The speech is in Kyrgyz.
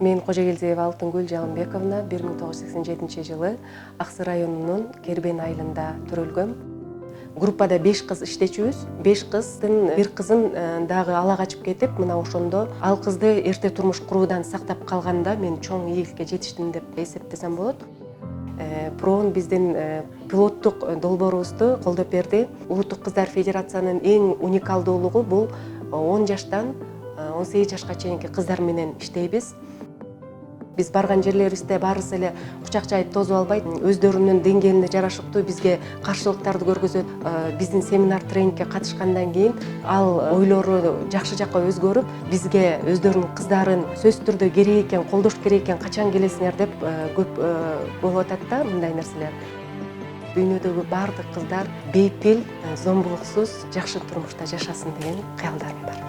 Мен Кожогелдиева Алтынгүл Жалымбековна 1987 Аксы районунун Кербен айылында төрөлгөм. Группада 5 кыз иштечүбүз. 5 кыздын бир кызын дагы ала качып кетип, мына ошондо ал кызды эрте турмуш куруудан сактап калганда мен чоң ийгиликке жетиштим деп эсептесем болот. Проон биздин пилоттук долбоорубузду колдоп берди. Улуттук кыздар федерациянын эң уникалдуулугу бул 10 жаштан 18 жашка чейинки кыздар менен иштейбиз. Биз барган жерлерибизде баарысы эле кучак жайып тосуп албайт, өздөрүнүн деңгээлине жарашыктуу бизге каршылыктарды көргөзөт. Биздин семинар тренингке катышкандан кийин ал ойлору жакшы жакка өзгөрүп, бизге өздөрүнүн кыздарын сөзсүз түрдө керек экен, колдош керек экен, качан келесиңер деп көп болуп атат да мындай нерселер. Дүйнөдөгү баардык кыздар бейпил, зомбулуксуз, жакшы турмушта жашасын деген кыялдарым бар.